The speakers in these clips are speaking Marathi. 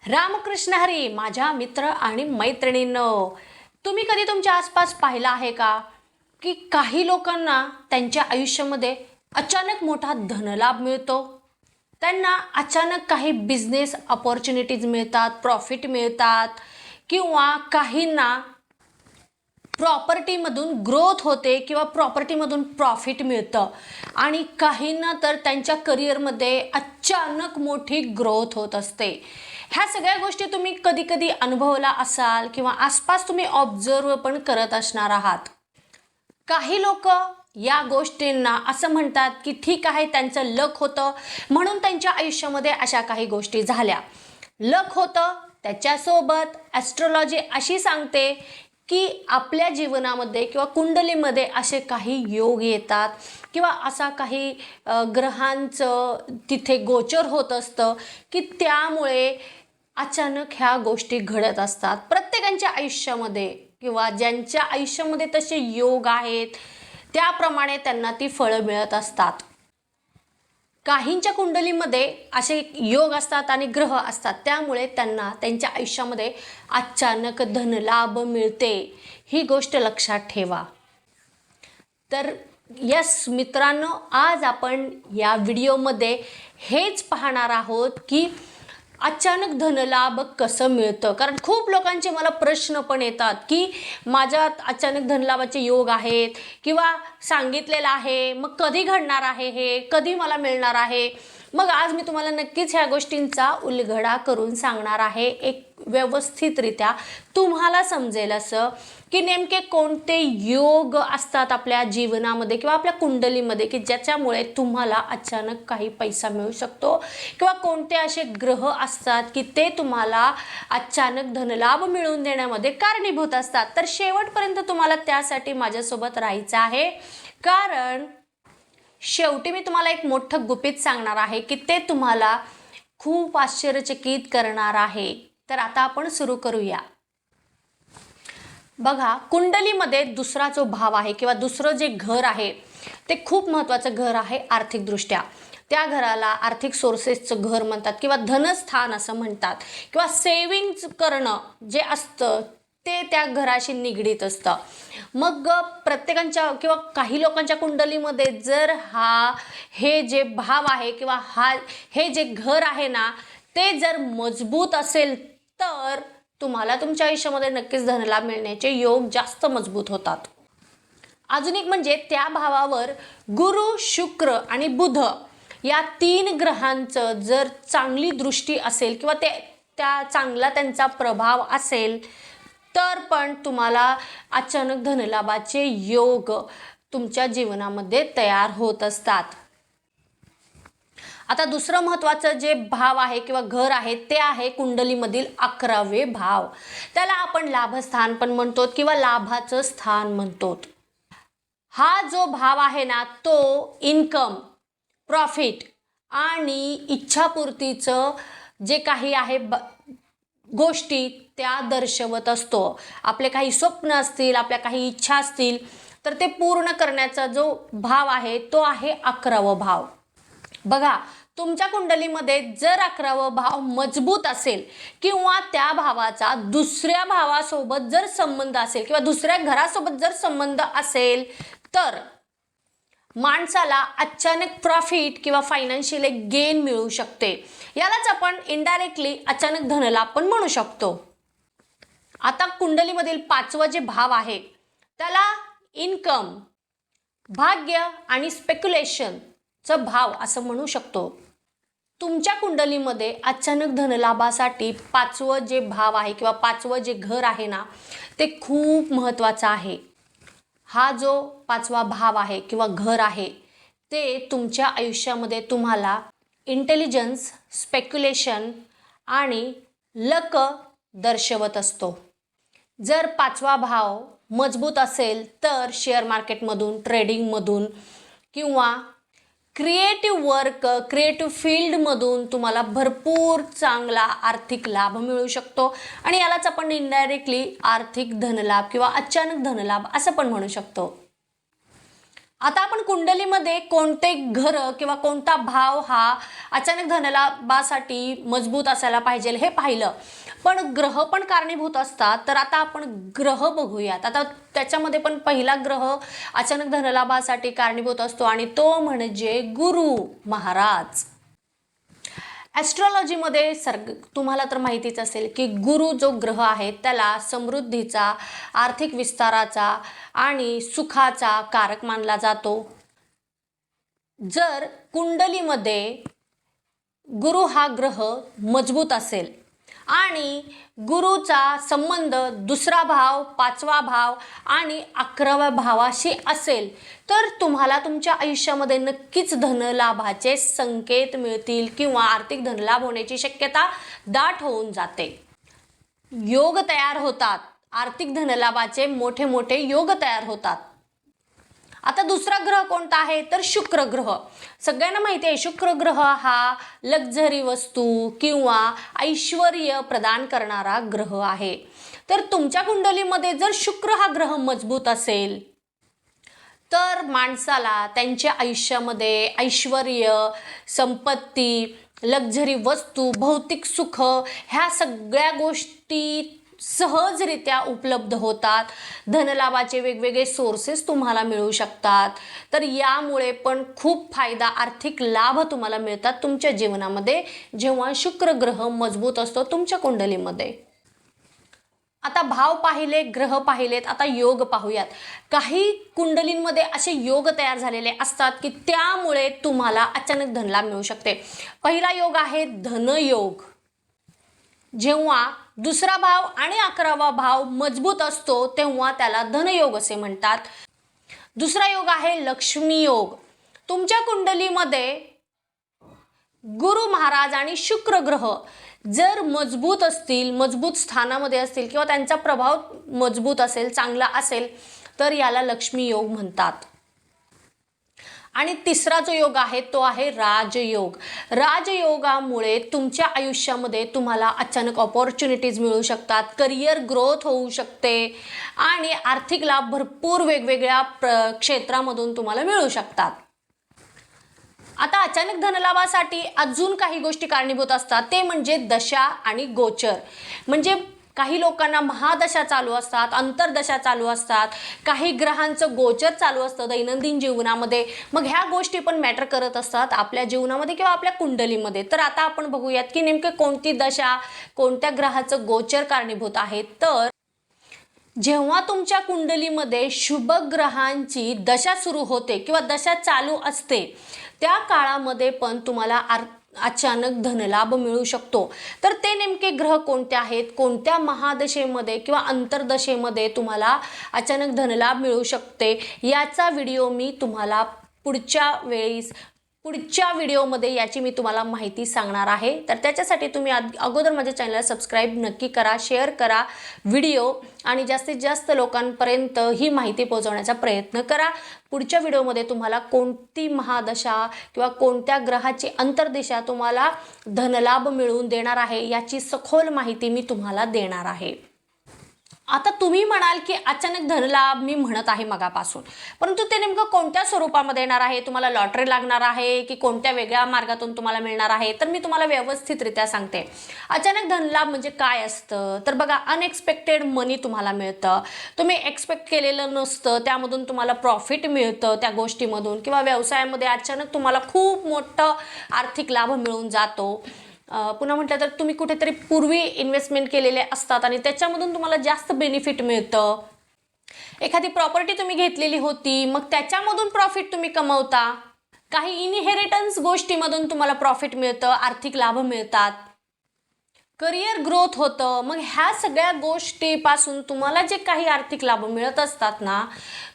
रामकृष्ण हरी माझ्या मित्र आणि मैत्रिणींनो, तुम्ही कधी तुमच्या आसपास पाहिलं आहे का की काही लोकांना त्यांच्या आयुष्यामध्ये अचानक मोठा धनलाभ मिळतो. त्यांना अचानक काही बिझनेस अपॉर्च्युनिटीज मिळतात, प्रॉफिट मिळतात किंवा काहींना प्रॉपर्टीमधून ग्रोथ होते किंवा प्रॉपर्टीमधून प्रॉफिट मिळतं आणि काहींना तर त्यांच्या करिअरमध्ये अचानक मोठी ग्रोथ होत असते. ह्या सगळ्या गोष्टी तुम्ही कधी कधी अनुभवला असाल किंवा आसपास तुम्ही ऑब्झर्व पण करत असणार आहात. काही लोक या गोष्टींना असं म्हणतात की ठीक आहे, त्यांचं लक होतं म्हणून त्यांच्या आयुष्यामध्ये अशा काही गोष्टी झाल्या. लक होतं त्याच्यासोबत ॲस्ट्रोलॉजी अशी सांगते की आपल्या जीवनामध्ये किंवा कुंडलीमध्ये असे काही योग येतात किंवा असा काही ग्रहांचं तिथे गोचर होत असतं की त्यामुळे अचानक ह्या गोष्टी घडत असतात प्रत्येकाच्या आयुष्यामध्ये किंवा ज्यांच्या आयुष्यामध्ये तसे योग आहेत त्याप्रमाणे त्यांना ती फळं मिळत असतात. काहींच्या कुंडलीमध्ये असे योग असतात आणि ग्रह असतात त्यामुळे त्यांना त्यांच्या आयुष्यामध्ये अचानक धनलाभ मिळते. ही गोष्ट लक्षात ठेवा. तर यस मित्रांनो, आज आपण या व्हिडिओमध्ये हेच पाहणार आहोत की अचानक धनलाभ कसं मिळतं. कारण खूप लोकांचे मला प्रश्न पण येतात की माझ्यात अचानक धनलाभाचे योग आहेत किंवा सांगितलेलं आहे, मग कधी घडणार आहे, हे कधी मला मिळणार आहे. मग आज मी तुम्हाला नक्कीच ह्या गोष्टींचा उलगडा करून सांगणार आहे, एक व्यवस्थितरित्या तुम्हाला समजेल असं की नेमके कोणते योग असतात आपल्या जीवनामध्ये किंवा आपल्या कुंडलीमध्ये की ज्याच्यामुळे तुम्हाला अचानक काही पैसा मिळू शकतो किंवा कोणते असे ग्रह असतात की ते तुम्हाला अचानक धनलाभ मिळवून देण्यामध्ये कारणीभूत असतात. तर शेवटपर्यंत तुम्हाला त्यासाठी माझ्यासोबत राहायचं आहे, कारण शेवटी मी तुम्हाला एक मोठं गुपित सांगणार आहे की ते तुम्हाला खूप आश्चर्यचकित करणार आहे. तर आता आपण सुरू करूया. बघा, कुंडलीमध्ये दुसरा जो भाव आहे किंवा दुसरं जे घर आहे ते खूप महत्त्वाचं घर आहे आर्थिकदृष्ट्या. त्या घराला आर्थिक सोर्सेसचं घर म्हणतात किंवा धनस्थान असं म्हणतात किंवा सेविंग्ज करणं जे असतं ते त्या घराशी निगडीत असतं. मग प्रत्येकाच्या किंवा काही लोकांच्या कुंडलीमध्ये जर हे जे भाव आहे किंवा हे जे घर आहे ना ते जर मजबूत असेल तर तुम्हाला तुमच्या आयुष्यामध्ये नक्कीच धनलाभ मिळण्याचे योग जास्त मजबूत होतात. अजून एक म्हणजे त्या भावावर गुरु, शुक्र आणि बुध या 3 ग्रहांचं जर चांगली दृष्टी असेल किंवा त्या चांगला त्यांचा प्रभाव असेल तर पण तुम्हाला अचानक धनलाभाचे योग तुमच्या जीवनामध्ये तयार होत असतात. आता दुसरं महत्त्वाचं जे भाव आहे किंवा घर आहे ते आहे कुंडलीमधील 11वे भाव. त्याला आपण लाभस्थान पण म्हणतो किंवा लाभाचं स्थान म्हणतो. हा जो भाव आहे ना तो इन्कम, प्रॉफिट आणि इच्छापूर्तीचं जे काही आहे गोष्टी त्या दर्शवत असतो. आपले काही स्वप्न असतील, आपल्या काही इच्छा असतील तर ते पूर्ण करण्याचा जो भाव आहे तो आहे 11वा भाव. बघा, तुमच्या कुंडलीमध्ये जर 11वा भाव मजबूत असेल किंवा त्या भावाचा दुसऱ्या भावासोबत जर संबंध असेल किंवा दुसऱ्या घरासोबत जर संबंध असेल तर माणसाला अचानक प्रॉफिट किंवा फायनान्शियल एक गेन मिळू शकते. यालाच आपण इनडायरेक्टली अचानक धनलाभ पण म्हणू शकतो. आता कुंडलीमधील 5वं जे भाव आहे त्याला इन्कम, भाग्य आणि स्पेक्युलेशनचं भाव असं म्हणू शकतो. तुमच्या कुंडलीमध्ये अचानक धनलाभासाठी 5वं जे भाव आहे किंवा 5वं जे घर आहे ना ते खूप महत्त्वाचं आहे. हा जो 5वा भाव आहे किंवा घर आहे ते तुमच्या आयुष्यामध्ये तुम्हाला इंटेलिजन्स, स्पेक्युलेशन आणि लक दर्शवत असतो. जर 5वा भाव मजबूत असेल तर शेअर मार्केटमधून, ट्रेडिंगमधून किंवा क्रिएटिव्ह वर्क, क्रिएटिव्ह फील्डमधून तुम्हाला भरपूर चांगला आर्थिक लाभ मिळू शकतो आणि यालाच आपण इनडायरेक्टली आर्थिक धनलाभ किंवा अचानक धनलाभ असं पण म्हणू शकतो. आता आपण कुंडलीमध्ये कोणते घर किंवा कोणता भाव हा अचानक धनलाभासाठी मजबूत असायला पाहिजे हे पाहिलं, पण ग्रह पण कारणीभूत असतात. तर आता आपण ग्रह बघूयात. आता त्याच्यामध्ये पण पहिला ग्रह अचानक धनलाभासाठी कारणीभूत असतो आणि तो म्हणजे गुरु महाराज. ॲस्ट्रॉलॉजीमध्ये तुम्हाला तर माहितीच असेल की गुरु जो ग्रह आहे त्याला समृद्धीचा, आर्थिक विस्ताराचा आणि सुखाचा कारक मानला जातो. जर कुंडलीमध्ये गुरु हा ग्रह मजबूत असेल आणि गुरुचा संबंध दुसरा भाव, पाचवा भाव आणि 11व्या भावाशी असेल तर तुम्हाला तुमच्या आयुष्यामध्ये नक्कीच धनलाभाचे संकेत मिळतील किंवा आर्थिक धनलाभ होण्याची शक्यता दाट होऊन जाते. योग तयार होतात, आर्थिक धनलाभाचे मोठे मोठे योग तयार होतात. आता दुसरा ग्रह कोणता आहे तर शुक्र ग्रह. सगळ्यांना माहिती आहे शुक्र ग्रह हा लक्झरी वस्तू किंवा ऐश्वर्य प्रदान करणारा ग्रह आहे. तर तुमच्या कुंडलीमध्ये जर शुक्र हा ग्रह मजबूत असेल तर माणसाला त्यांच्या आयुष्यामध्ये ऐश्वर्य, संपत्ती, लक्झरी वस्तू, भौतिक सुख ह्या सगळ्या गोष्टी सहजरित्या उपलब्ध होतात. धनलाभाचे वेगवेगळे सोर्सेस तुम्हाला मिळू शकतात. तर यामुळे पण खूप फायदा, आर्थिक लाभ तुम्हाला मिळतात तुमच्या जीवनामध्ये जेव्हा शुक्र ग्रह मजबूत असतो तुमच्या कुंडलीमध्ये. आता भाव पाहिले, ग्रह पाहिलेत, आता योग पाहूयात. काही कुंडलींमध्ये असे योग तयार झालेले असतात की त्यामुळे तुम्हाला अचानक धनलाभ मिळू शकते. पहिला योग आहे धनयोग. जेव्हा दुसरा भाव आणि 11वा भाव मजबूत असतो तेव्हा त्याला धनयोग असे म्हणतात. दुसरा योग आहे लक्ष्मी योग. तुमच्या कुंडलीमध्ये गुरु महाराज आणि शुक्र ग्रह जर मजबूत असतील, मजबूत स्थानामध्ये असतील किंवा त्यांचा प्रभाव मजबूत असेल, चांगला असेल तर याला लक्ष्मी योग म्हणतात. आणि तिसरा जो योग आहे तो आहे राजयोग. राजयोगामुळे तुमच्या आयुष्यामध्ये तुम्हाला अचानक ऑपॉर्च्युनिटीज मिळू शकतात, करिअर ग्रोथ होऊ शकते आणि आर्थिक लाभ भरपूर वेगवेगळ्या क्षेत्रामधून तुम्हाला मिळू शकतात. आता अचानक धनलाभासाठी अजून काही गोष्टी कारणीभूत असतात ते म्हणजे दशा आणि गोचर. म्हणजे काही लोकांना महादशा चालू असतात, अंतर्दशा चालू असतात, काही ग्रहांचं गोचर चालू असतं दैनंदिन जीवनामध्ये. मग ह्या गोष्टी पण मॅटर करत असतात आपल्या जीवनामध्ये किंवा आपल्या कुंडलीमध्ये. तर आता आपण बघूयात की नेमके कोणती दशा, कोणत्या ग्रहाचं गोचर कारणीभूत आहे. तर जेव्हा तुमच्या कुंडलीमध्ये शुभ ग्रहांची दशा सुरू होते किंवा दशा चालू असते त्या काळामध्ये पण तुम्हाला अचानक धनलाभ मिळू शकतो. तर ते नेमके ग्रह कोणते आहेत, कोणत्या महादशेमध्ये किंवा अंतर्दशेमध्ये तुम्हाला अचानक धनलाभ मिळू शकते याचा व्हिडिओ मी तुम्हाला पुढच्या व्हिडिओमध्ये याची मी तुम्हाला माहिती सांगणार आहे. तर त्याच्यासाठी तुम्ही अगोदर माझ्या चॅनलला सबस्क्राईब नक्की करा, शेअर करा व्हिडिओ आणि जास्तीत जास्त लोकांपर्यंत ही माहिती पोहोचवण्याचा प्रयत्न करा. पुढच्या व्हिडिओमध्ये तुम्हाला कोणती महादशा किंवा कोणत्या ग्रहाची अंतर्दिशा तुम्हाला धनलाभ मिळवून देणार आहे याची सखोल माहिती मी तुम्हाला देणार आहे. आता तुम्ही म्हणाल की अचानक धनलाभ मी म्हणत आहे मगापासून, परंतु ते नेमकं कोणत्या स्वरूपामध्ये येणार आहे, तुम्हाला लॉटरी लागणार आहे की कोणत्या वेगळ्या मार्गातून तुम्हाला मिळणार आहे. तर मी तुम्हाला व्यवस्थितरित्या सांगते. अचानक धनलाभ म्हणजे काय असतं तर बघा, अनएक्सपेक्टेड मनी तुम्हाला मिळतं, तुम्ही एक्सपेक्ट केलेलं नसतं, त्यामधून तुम्हाला प्रॉफिट मिळतं त्या गोष्टीमधून, किंवा व्यवसायामध्ये अचानक तुम्हाला खूप मोठं आर्थिक लाभ मिळून जातो. पुन्हा म्हटलं तर तुम्ही कुठेतरी पूर्वी इन्व्हेस्टमेंट केलेले असतात आणि त्याच्यामधून तुम्हाला जास्त बेनिफिट मिळतं. एखादी प्रॉपर्टी तुम्ही घेतलेली होती मग त्याच्यामधून प्रॉफिट तुम्ही कमवता. काही इनहेरिटन्स गोष्टीमधून तुम्हाला प्रॉफिट मिळतं, आर्थिक लाभ मिळतात, करिअर ग्रोथ होतं. मग ह्या सगळ्या गोष्टीपासून तुम्हाला जे काही आर्थिक लाभ मिळत असतात ना,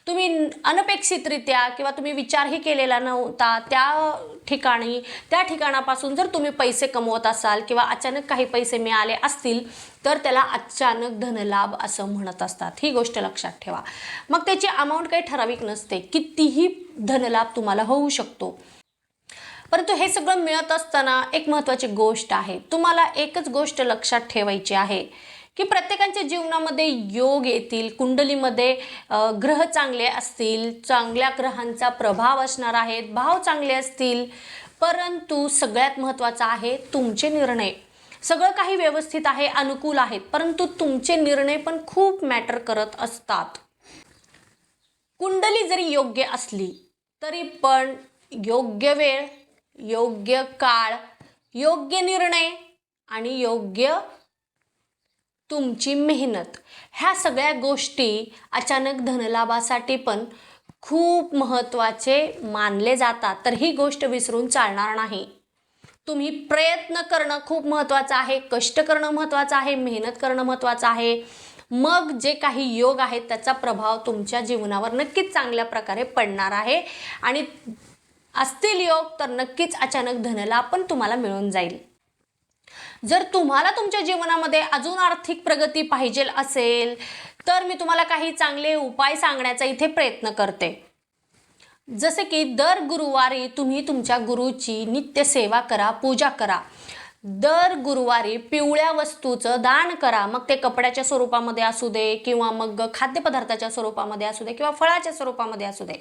तुम्ही अनपेक्षितरित्या किंवा तुम्ही विचारही केलेला नव्हता त्या ठिकाणापासून जर तुम्ही पैसे कमवत असाल किंवा अचानक काही पैसे मिळाले असतील तर त्याला अचानक धनलाभ असं म्हणत असतात. ही गोष्ट लक्षात ठेवा. मग त्याची अमाऊंट काही ठराविक नसते, कितीही धनलाभ तुम्हाला होऊ शकतो. परंतु हे सगळं मिळत असताना एक महत्त्वाची गोष्ट आहे, तुम्हाला एकच गोष्ट लक्षात ठेवायची आहे की प्रत्येकाच्या जीवनामध्ये योग येतील, कुंडलीमध्ये ग्रह चांगले असतील, चांगल्या ग्रहांचा प्रभाव असणार आहेत, भाव चांगले असतील, परंतु सगळ्यात महत्त्वाचं आहे तुमचे निर्णय. सगळं काही व्यवस्थित आहे, अनुकूल आहेत, परंतु तुमचे निर्णय पण खूप मॅटर करत असतात. कुंडली जरी योग्य असली तरी पण योग्य वेळ, योग्य काळ, योग्य निर्णय आणि योग्य तुमची मेहनत, ह्या सगळ्या गोष्टी अचानक धनलाभासाठी पण खूप महत्त्वाचे मानले जातात. तर ही गोष्ट विसरून चालणार नाही. तुम्ही प्रयत्न करणं खूप महत्त्वाचं आहे, कष्ट करणं महत्त्वाचं आहे, मेहनत करणं महत्त्वाचं आहे. मग जे काही योग आहेत त्याचा प्रभाव तुमच्या जीवनावर नक्कीच चांगल्या प्रकारे पडणार आहे आणि असतील योग तर नक्कीच अचानक धनलाभ पण तुम्हाला मिळून जाईल. जर तुम्हाला तुमच्या जीवनामध्ये अजून आर्थिक प्रगती पाहिजे असेल तर मी तुम्हाला काही चांगले उपाय सांगण्याचा इथे प्रयत्न करते. जसे की दर गुरुवारी तुम्ही तुमच्या गुरुची नित्य सेवा करा, पूजा करा. दर गुरुवारी पिवळ्या वस्तूचं दान करा. मग ते कपड्याच्या स्वरूपामध्ये असू दे किंवा मग खाद्यपदार्थाच्या स्वरूपामध्ये असू दे किंवा फळाच्या स्वरूपामध्ये असू दे,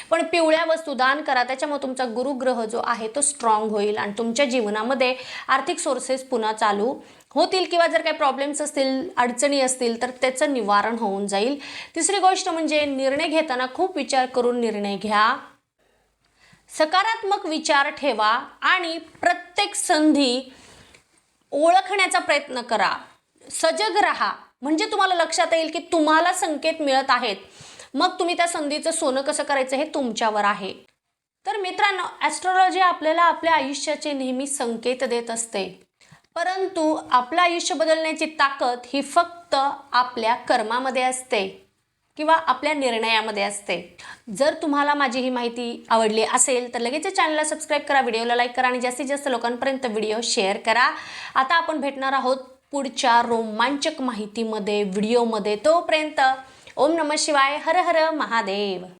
पण पिवळ्या वस्तू दान करा. त्याच्यामुळे तुमचा गुरुग्रह जो आहे तो स्ट्रॉंग होईल आणि तुमच्या जीवनामध्ये आर्थिक सोर्सेस पुन्हा चालू होतील किंवा जर काही प्रॉब्लेम्स असतील, अडचणी असतील तर त्याचं निवारण होऊन जाईल. तिसरी गोष्ट म्हणजे निर्णय घेताना खूप विचार करून निर्णय घ्या. सकारात्मक विचार ठेवा आणि प्रत्येक संधी ओळखण्याचा प्रयत्न करा. सजग राहा, म्हणजे तुम्हाला लक्षात येईल की तुम्हाला संकेत मिळत आहेत. मग तुम्ही त्या संधीचं सोनं कसं करायचं हे तुमच्यावर आहे. तर मित्रांनो, ॲस्ट्रॉलॉजी आपल्याला आपल्या आयुष्याचे नेहमी संकेत देत असते, परंतु आपलं आयुष्य बदलण्याची ताकद ही फक्त आपल्या कर्मामध्ये असते किंवा आपल्या निर्णयामध्ये असते. जर तुम्हाला माझी ही माहिती आवडली असेल तर लगेच चॅनलला सबस्क्राईब करा, व्हिडिओला लाईक करा आणि जास्तीत जास्त लोकांपर्यंत व्हिडिओ शेअर करा. आता आपण भेटणार आहोत पुढच्या रोमांचक माहितीमध्ये, व्हिडिओमध्ये. तोपर्यंत ओम नमः शिवाय, हर हर महादेव.